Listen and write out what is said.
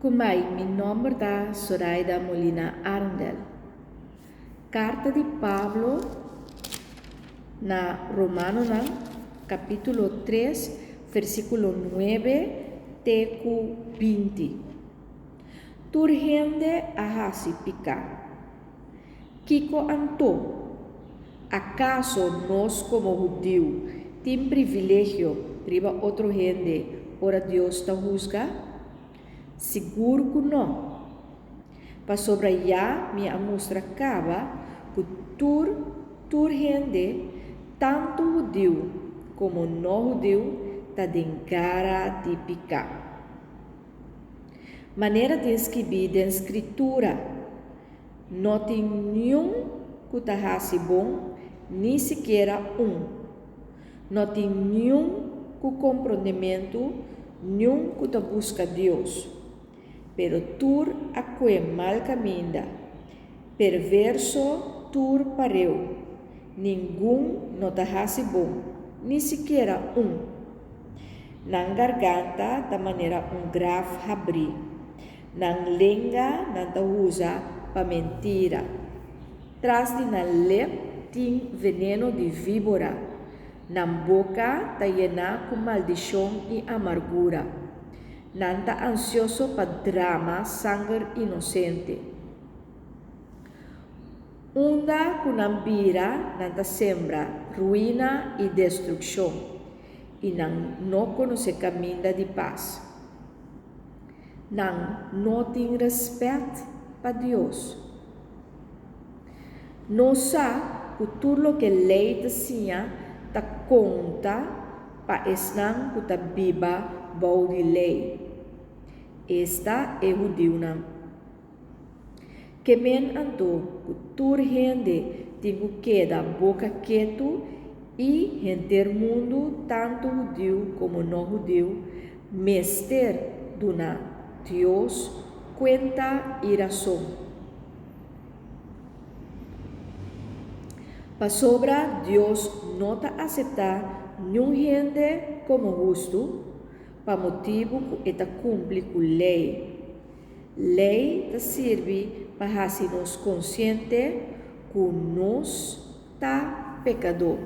Kumai, mi nome é Zoraida Molina Arndel. Carta de Pablo na Romano, capítulo 3, versículo 9 até 20. Turgende ahasi picar. Kiko anto. ¿Acaso nós como judío tem privilégio riba outro gente ora Deus ta juzga? Seguro que não. Para sobralhar minha amostra acaba que tur gente, tanto judío como não judío, ta dencara de picar. Maneira de escrever da escritura, não tem nenhum que ta hace bom, nem sequer Não tem nenhum que compreendimento, nenhum que ta busca Deus. Pero tur aqué mal caminda, perverso tur pareu, ninguém não ta hace bom, nem sequer Nan garganta da maneira graf abrir, nan língua não ta usa para mentira. Tras de na lep tem veneno de víbora, nan boca ta llena com maldição e amargura. Nanta ansioso para drama, sangue inocente. Unda kunambira nanta sembra ruína e destruição, e não conhece caminho de paz. Não tem respeito para Deus. Não sabe que tudo que lei tinha ta conta para esnan que ta biba bau de lei. Esta é o Deus. Que men anto que tur gente tem que dar boca quieto e gente mundo, tanto judeu como não judeu, mester dona Deus conta e razão. Para sobra, Deus não ta aceitar nenhum gente como justo, para motivo que está cumpre com lei. Lei ta serve para fazer-nos consciente que nós está pecador.